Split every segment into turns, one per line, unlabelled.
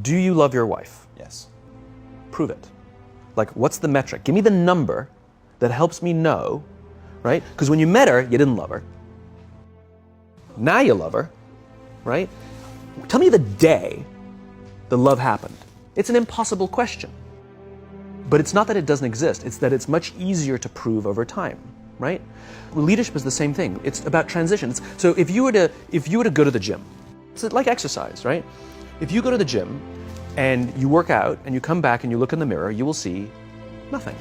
Do you love your wife?
Yes.
Prove it. Like, what's the metric? Give me the number that helps me know, right? Because when you met her, you didn't love her. Now you love her, right? Tell me the day the love happened. It's an impossible question. But it's not that it doesn't exist, it's that it's much easier to prove over time, right? Well, leadership is the same thing. It's about transitions. So if you were to go to the gym, it's like exercise, right? If you go to the gym and you work out and you come back and you look in the mirror, you will see nothing.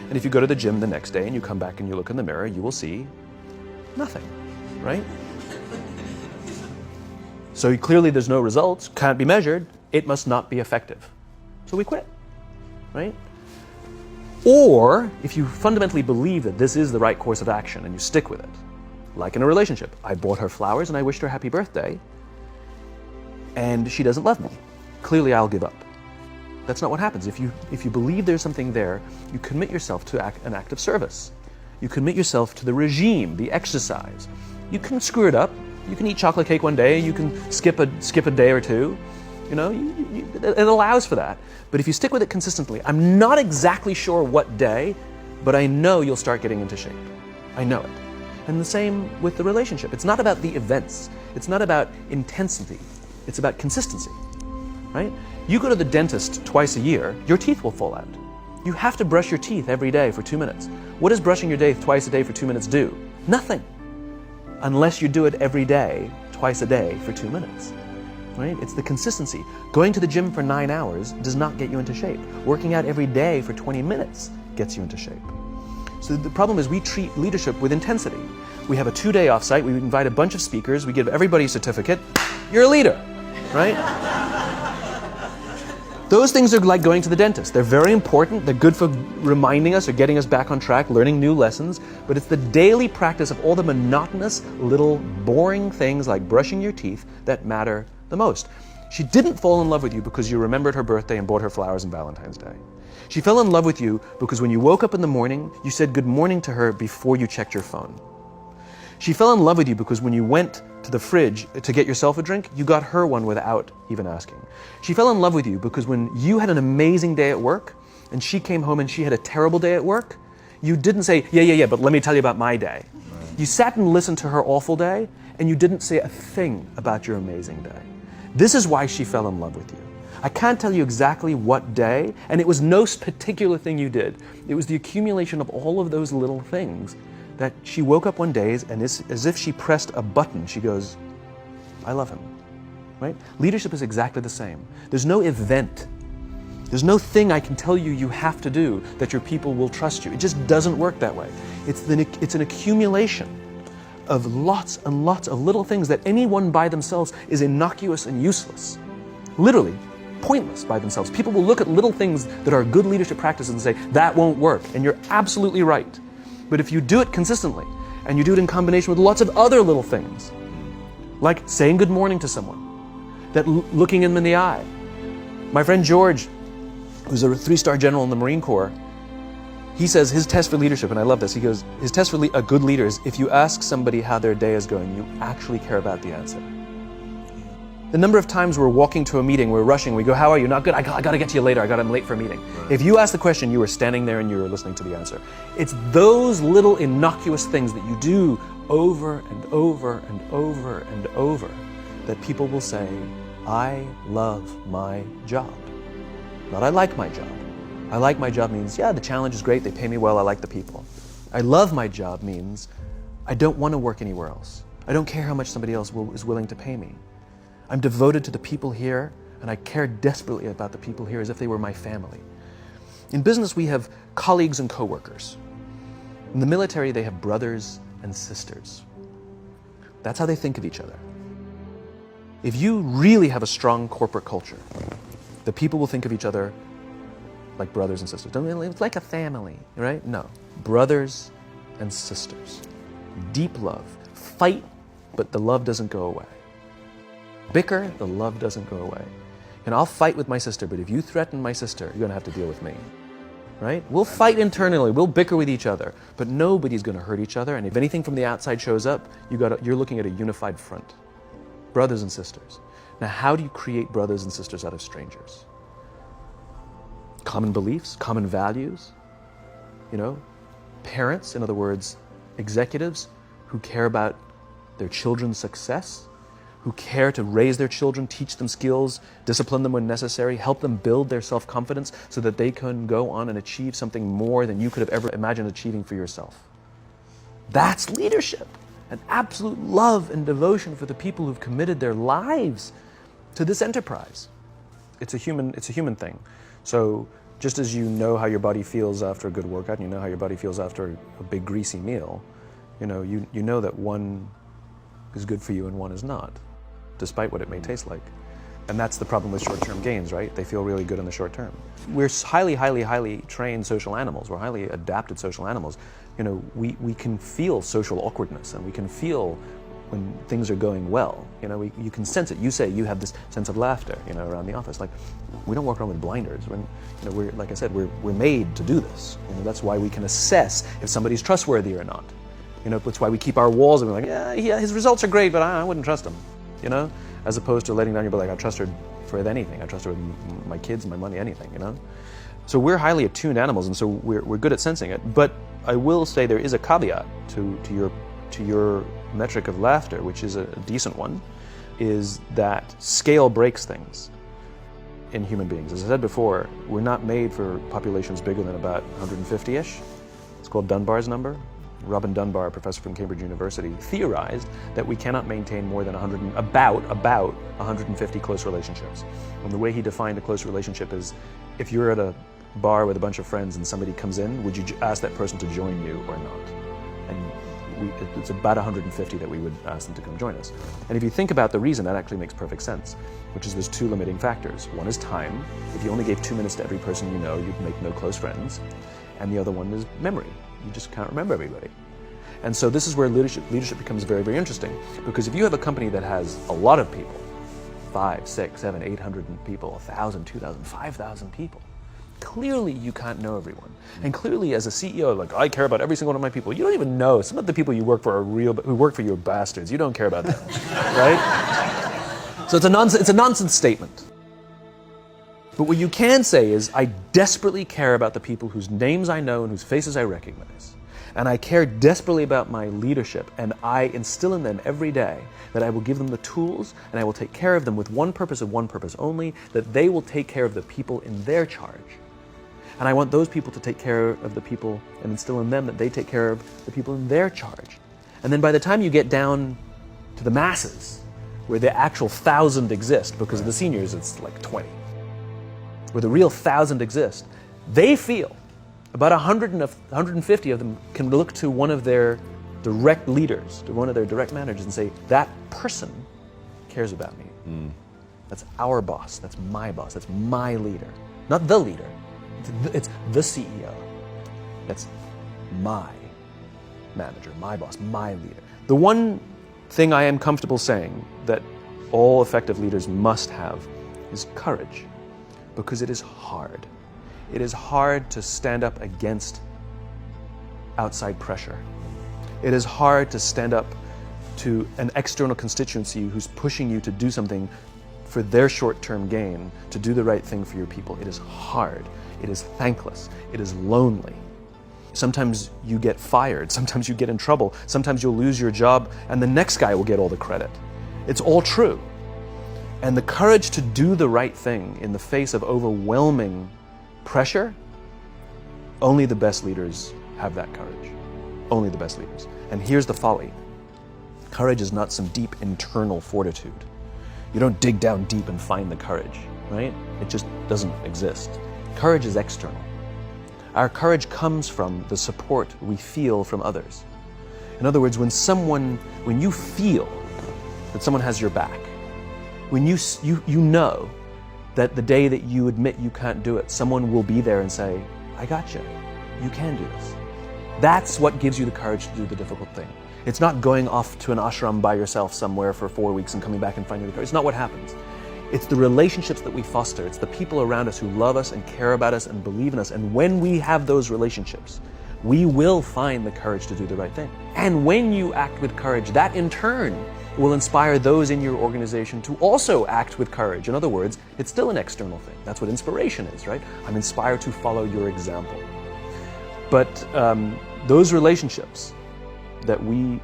And if you go to the gym the next day and you come back and you look in the mirror, you will see nothing, right? So clearly there's no results, can't be measured, it must not be effective. So we quit, right? Or if you fundamentally believe that this is the right course of action and you stick with it, like in a relationship, I bought her flowers and I wished her happy birthday, and she doesn't love me. Clearly I'll give up. That's not what happens. If you believe there's something there, you commit yourself to an act of service. You commit yourself to the regime, the exercise. You can screw it up. You can eat chocolate cake one day, you can skip a day or two. You know, it allows for that. But if you stick with it consistently, I'm not exactly sure what day, but I know you'll start getting into shape. I know it. And the same with the relationship. It's not about the events. It's not about intensity. It's about consistency, right? You go to the dentist twice a year, your teeth will fall out. You have to brush your teeth every day for 2 minutes. What does brushing your teeth twice a day for 2 minutes do? Nothing. Unless you do it every day, twice a day for 2 minutes, right? It's the consistency. Going to the gym for 9 hours does not get you into shape. Working out every day for 20 minutes gets you into shape. So the problem is we treat leadership with intensity. We have a 2-day offsite, we invite a bunch of speakers, we give everybody a certificate, you're a leader, right? Those things are like going to the dentist. They're very important. They're good for reminding us or getting us back on track, learning new lessons. But it's the daily practice of all the monotonous, little, boring things like brushing your teeth that matter the most. She didn't fall in love with you because you remembered her birthday and bought her flowers on Valentine's Day. She fell in love with you because when you woke up in the morning, you said good morning to her before you checked your phone. She fell in love with you because when you went to the fridge to get yourself a drink, you got her one without even asking. She fell in love with you because when you had an amazing day at work and she came home and she had a terrible day at work, you didn't say, yeah, but let me tell you about my day. You sat and listened to her awful day and you didn't say a thing about your amazing day. This is why she fell in love with you. I can't tell you exactly what day, and it was no particular thing you did. It was the accumulation of all of those little things that she woke up one day and as if she pressed a button, she goes, I love him, right? Leadership is exactly the same. There's no event. There's no thing I can tell you you have to do that your people will trust you. It just doesn't work that way. It's an accumulation of lots and lots of little things that anyone by themselves is innocuous and useless. Literally, pointless by themselves. People will look at little things that are good leadership practices and say, that won't work. And you're absolutely right. But if you do it consistently, and you do it in combination with lots of other little things, like saying good morning to someone, that looking them in the eye. My friend George, who's a 3-star general in the Marine Corps, he says his test for leadership, and I love this, he goes, his test for a good leader is if you ask somebody how their day is going, you actually care about the answer. The number of times we're walking to a meeting, we're rushing, we go, how are you? Not good, I gotta get to you later, I'm late for a meeting. Right. If you ask the question, you were standing there and you were listening to the answer. It's those little innocuous things that you do over and over and over and over that people will say, I love my job. Not I like my job. I like my job means, yeah, the challenge is great, they pay me well, I like the people. I love my job means, I don't want to work anywhere else. I don't care how much somebody else is willing to pay me. I'm devoted to the people here, and I care desperately about the people here as if they were my family. In business, we have colleagues and coworkers. In the military, they have brothers and sisters. That's how they think of each other. If you really have a strong corporate culture, the people will think of each other like brothers and sisters. It's like a family, right? No. Brothers and sisters. Deep love. Fight, but the love doesn't go away. Bicker, the love doesn't go away. And I'll fight with my sister, but if you threaten my sister, you're going to have to deal with me. Right? We'll fight internally, we'll bicker with each other, but nobody's going to hurt each other, and if anything from the outside shows up, you're looking at a unified front. Brothers and sisters. Now, how do you create brothers and sisters out of strangers? Common beliefs, common values, parents, in other words, executives who care about their children's success, who care to raise their children, teach them skills, discipline them when necessary, help them build their self-confidence so that they can go on and achieve something more than you could have ever imagined achieving for yourself. That's leadership, an absolute love and devotion for the people who've committed their lives to this enterprise. It's a human thing. So just as you know how your body feels after a good workout, and you know how your body feels after a big greasy meal, you know that one is good for you and one is not, despite what it may taste like. And that's the problem with short-term gains, right? They feel really good in the short term. We're highly, highly, highly trained social animals. We're highly adapted social animals. We can feel social awkwardness, and we can feel when things are going well. You can sense it. You say you have this sense of laughter, around the office. Like, we don't walk around with blinders. We're like I said, we're made to do this. That's why we can assess if somebody's trustworthy or not. That's why we keep our walls and we're like, yeah, his results are great, but I wouldn't trust him. As opposed to letting down your body, like, I trust her with anything. I trust her with my kids, my money, anything. So we're highly attuned animals, and so we're good at sensing it. But I will say there is a caveat to your metric of laughter, which is a decent one, is that scale breaks things in human beings. As I said before, we're not made for populations bigger than about 150-ish. It's called Dunbar's number. Robin Dunbar, a professor from Cambridge University, theorized that we cannot maintain more than about 150 close relationships. And the way he defined a close relationship is, if you're at a bar with a bunch of friends and somebody comes in, would you ask that person to join you or not? And it's about 150 that we would ask them to come join us. And if you think about the reason, that actually makes perfect sense, which is there's two limiting factors. One is time. If you only gave 2 minutes to every person you know, you'd make no close friends. And the other one is memory. You just can't remember everybody. And so this is where leadership becomes very, very interesting. Because if you have a company that has a lot of people, 5, 6, 7, 800 people, 1,000, 2,000, 5,000 people, clearly you can't know everyone. And clearly as a CEO, like, I care about every single one of my people. You don't even know. Some of the people you work for who work for you are bastards. You don't care about them, right? So it's a nonsense statement. But what you can say is, I desperately care about the people whose names I know and whose faces I recognize. And I care desperately about my leadership, and I instill in them every day that I will give them the tools and I will take care of them with one purpose and one purpose only, that they will take care of the people in their charge. And I want those people to take care of the people and instill in them that they take care of the people in their charge. And then by the time you get down to the masses, where the actual 1,000 exist, because of the seniors it's like 20, where the real 1,000 exist, they feel about 150 of them can look to one of their direct leaders, to one of their direct managers, and say, that person cares about me. That's our boss, that's my boss, that's my leader. Not the leader, it's the CEO. That's my manager, my boss, my leader. The one thing I am comfortable saying that all effective leaders must have is courage. Because it is hard. It is hard to stand up against outside pressure. It is hard to stand up to an external constituency who's pushing you to do something for their short-term gain, to do the right thing for your people. It is hard. It is thankless. It is lonely. Sometimes you get fired. Sometimes you get in trouble. Sometimes you'll lose your job and the next guy will get all the credit. It's all true. And the courage to do the right thing in the face of overwhelming pressure, only the best leaders have that courage. Only the best leaders. And here's the folly. Courage is not some deep internal fortitude. You don't dig down deep and find the courage, right? It just doesn't exist. Courage is external. Our courage comes from the support we feel from others. In other words, when you feel that someone has your back, when you know that the day that you admit you can't do it, someone will be there and say, I got you. You can do this. That's what gives you the courage to do the difficult thing. It's not going off to an ashram by yourself somewhere for 4 weeks and coming back and finding the courage. It's not what happens. It's the relationships that we foster. It's the people around us who love us and care about us and believe in us. And when we have those relationships, we will find the courage to do the right thing. And when you act with courage, that in turn will inspire those in your organization to also act with courage. In other words, it's still an external thing. That's what inspiration is, right? I'm inspired to follow your example. But those relationships that we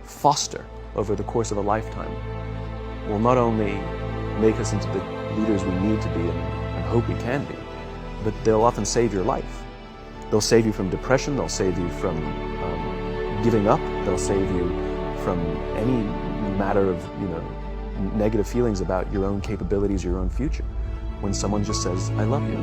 foster over the course of a lifetime will not only make us into the leaders we need to be and hope we can be, but they'll often save your life. They'll save you from depression, they'll save you from giving up, they'll save you from any matter of negative feelings about your own capabilities, your own future. When someone just says, I love you.